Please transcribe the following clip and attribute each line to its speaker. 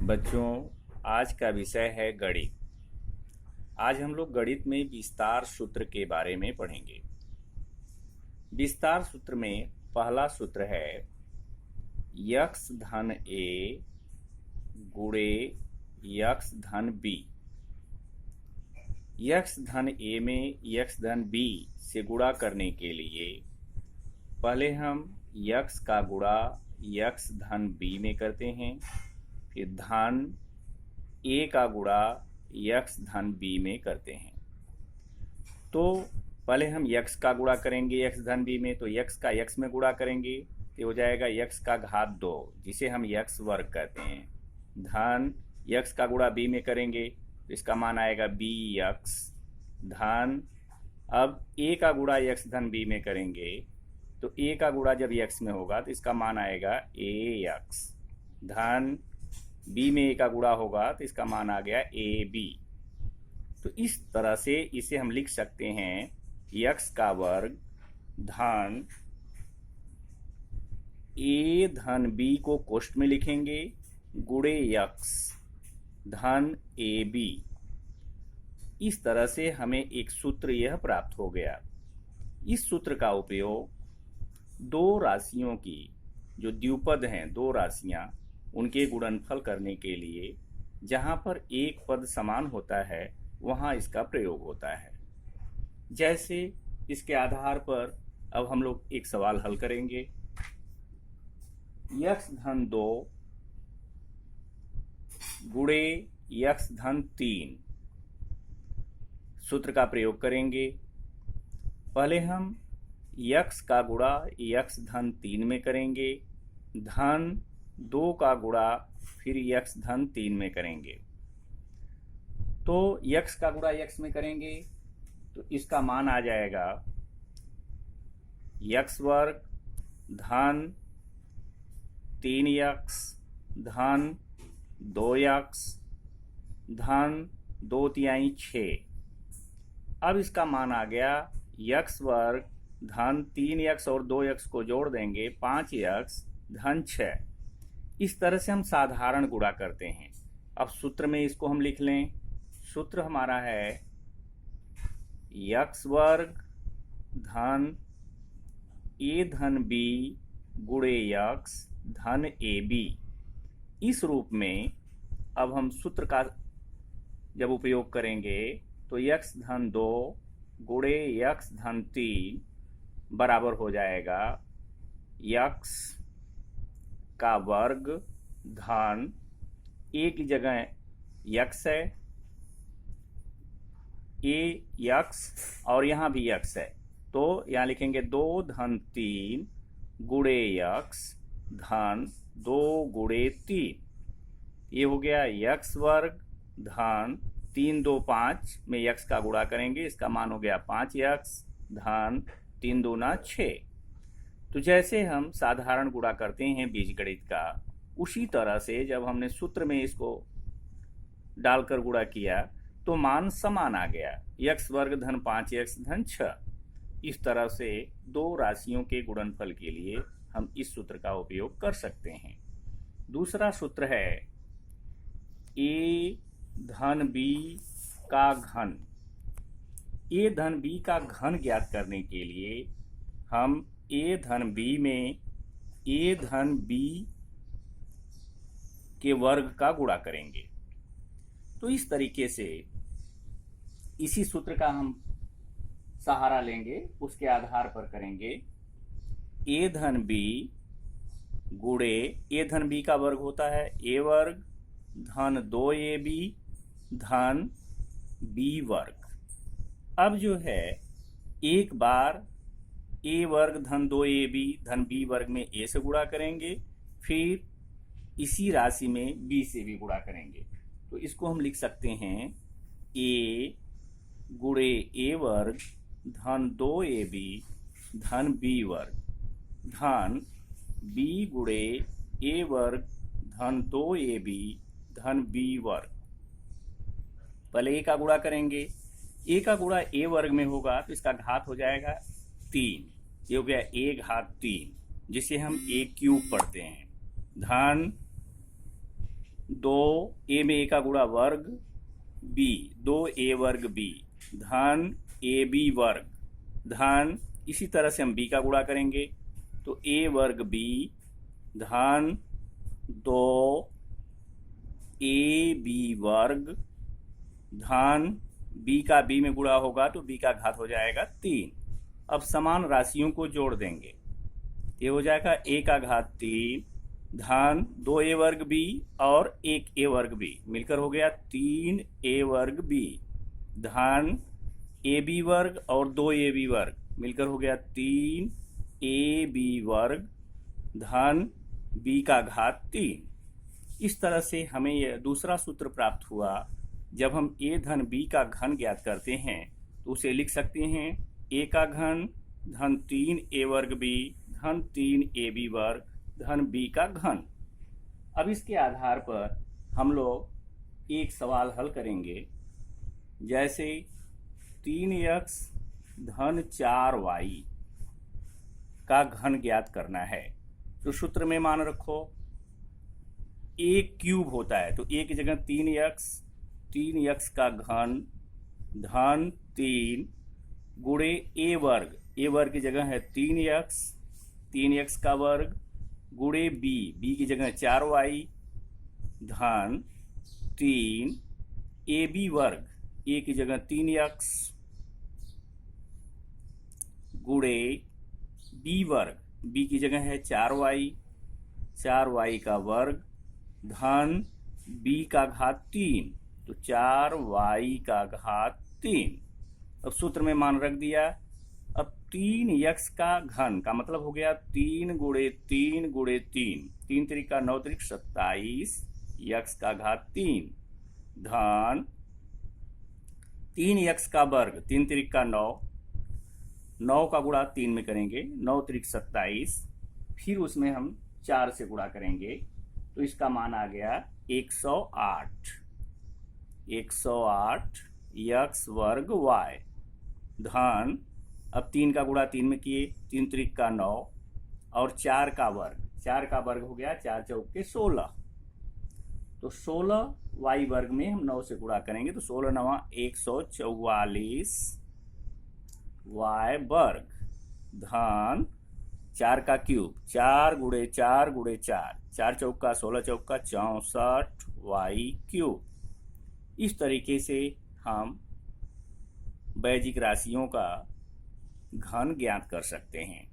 Speaker 1: बच्चों, आज का विषय है गणित। आज हम लोग गणित में विस्तार सूत्र के बारे में पढ़ेंगे। विस्तार सूत्र में पहला सूत्र है यक्स धन ए गुणे यक्स धन बी। यक्स धन ए में यक्स धन बी से गुणा करने के लिए पहले हम यक्स का गुणा यक्स धन बी में करते हैं, फिर धन ए का गुणा यक्स धन बी में करते हैं। तो पहले हम यक्स का गुणा करेंगे यक्स धन बी में, तो यक्स का यक्स में गुणा करेंगे तो हो जाएगा यक्स का घात 2, जिसे हम यक्स वर्ग कहते हैं। धन यक्स का गुणा बी में करेंगे तो इसका मान आएगा बी यक्स धन। अब ए का गुणा यक्स धन बी में करेंगे तो ए का गुणा जब यक्स में होगा तो इसका मान आएगा ए यक्स धन। बी में ए का गुणा होगा तो इसका मान आ गया ए बी। तो इस तरह से इसे हम लिख सकते हैं यक्स का वर्ग धन ए धन बी को कोष्ठ में लिखेंगे गुणे यक्स धन ए बी। इस तरह से हमें एक सूत्र यह प्राप्त हो गया। इस सूत्र का उपयोग दो राशियों की जो द्विपद हैं, दो राशियां, उनके गुणनफल करने के लिए जहां पर एक पद समान होता है वहां इसका प्रयोग होता है। जैसे इसके आधार पर अब हम लोग एक सवाल हल करेंगे। यक्स धन 2 गुणे यक्स धन 3 सूत्र का प्रयोग करेंगे। पहले हम यक्स का गुणा यक्स धन 3 में करेंगे, धन 2 का गुणा फिर यक्स धन 3 में करेंगे। तो यक्स का गुणा यक्स में करेंगे तो इसका मान आ जाएगा यक्स वर्ग धन 3 यक्स धन 2 यक्स धन 2 तिहाई 6। अब इसका मान आ गया यक्स वर्ग धन 3 यक्स और 2 यक्स को जोड़ देंगे 5 यक्स धन 6। इस तरह से हम साधारण गुणा करते हैं। अब सूत्र में इसको हम लिख लें। सूत्र हमारा है यक्स वर्ग धन ए धन बी गुणे यक्स धन ए बी। इस रूप में अब हम सूत्र का जब उपयोग करेंगे तो यक्स धन 2 गुणे यक्स धन 3 बराबर हो जाएगा यक्स का वर्ग धन ए की जगह यक्स है, ए यक्स और यहाँ भी यक्स है तो यहाँ लिखेंगे 2 धन 3 गुणे यक्स धन 2 गुणे 3। ये हो गया यक्स वर्ग धन 3 2 5 में यक्स का गुणा करेंगे, इसका मान हो गया 5 यक्स धन 3 दूना 6। तो जैसे हम साधारण गुणा करते हैं बीजगणित का, उसी तरह से जब हमने सूत्र में इसको डालकर गुणा किया तो मान समान आ गया यक्स वर्ग धन 5 यक्स धन 6। इस तरह से दो राशियों के गुणनफल के लिए हम इस सूत्र का उपयोग कर सकते हैं। दूसरा सूत्र है ए धन बी का घन। ए धन बी का घन ज्ञात करने के लिए हम ए धन बी में ए धन बी के वर्ग का गुणा करेंगे। तो इस तरीके से इसी सूत्र का हम सहारा लेंगे, उसके आधार पर करेंगे ए धन बी गुणे ए धन बी का वर्ग होता है ए वर्ग धन 2 ए बी धन बी वर्ग। अब जो है एक बार ए वर्ग धन 2 ए बी धन बी वर्ग में ए से गुणा करेंगे, फिर इसी राशि में बी से भी गुणा करेंगे। तो इसको हम लिख सकते हैं ए गुणे ए वर्ग धन 2 ए बी धन बी वर्ग धन बी गुणे ए वर्ग धन 2 ए बी धन बी वर्ग। पहले ए का गुणा करेंगे, ए का गुणा ए वर्ग में होगा तो इसका घात हो जाएगा 3, ये हो गया ए घात 3, जिसे हम ए क्यूब पढ़ते हैं धन 2 a में a का गुणा वर्ग b, 2a वर्ग b धन ab वर्ग धन, इसी तरह से हम b का गुणा करेंगे तो a वर्ग b धन 2ab वर्ग धन b का b में गुणा होगा तो b का घात हो जाएगा 3। अब समान राशियों को जोड़ देंगे, ये हो जाएगा a का घात 3 धन 2a वर्ग b और 1a वर्ग b मिलकर हो गया 3a वर्ग b धन ab वर्ग और 2ab वर्ग मिलकर हो गया 3ab वर्ग धन b का घात 3। इस तरह से हमें यह दूसरा सूत्र प्राप्त हुआ। जब हम a धन b का घन ज्ञात करते हैं तो उसे लिख सकते हैं a का घन धन 3a वर्ग b धन 3ab वर्ग धन b का घन। अब इसके आधार पर हम लोग एक सवाल हल करेंगे, जैसे 3x धन 4y का घन ज्ञात करना है। तो सूत्र में मान रखो a क्यूब होता है तो a की जगह 3x का घन धन 3 गुणे a वर्ग की जगह है 3x का वर्ग गुणे b की जगह 4y धन 3 ab वर्ग, a की जगह 3x गुणे b वर्ग, b की जगह है 4y का वर्ग धन b का घात 3 तो 4y का घात 3। अब सूत्र में मान रख दिया। अब 3x का घन का मतलब हो गया 3 गुणे 3 गुणे 3, 3 त्रिका 9 त्रिक 27 x का घात 3 धन 3x का वर्ग, 3 त्रिका 9, 9 का गुणा 3 में करेंगे 9 त्रिक 27, फिर उसमें हम 4 से गुणा करेंगे तो इसका मान आ गया 108 x वर्ग y धन, अब 3 का गुणा 3 में किए 3 त्रिक का 9 और 4 का वर्ग हो गया 4 चौके 16, तो 16y वर्ग में हम 9 से गुणा करेंगे तो 16 9 144 y वर्ग धन 4 का क्यूब 4 गुणे 4 गुणे 4, 4 चौका 16 चौका 64 y क्यूब। इस तरीके से हम वैजिक राशियों का घन ज्ञात कर सकते हैं।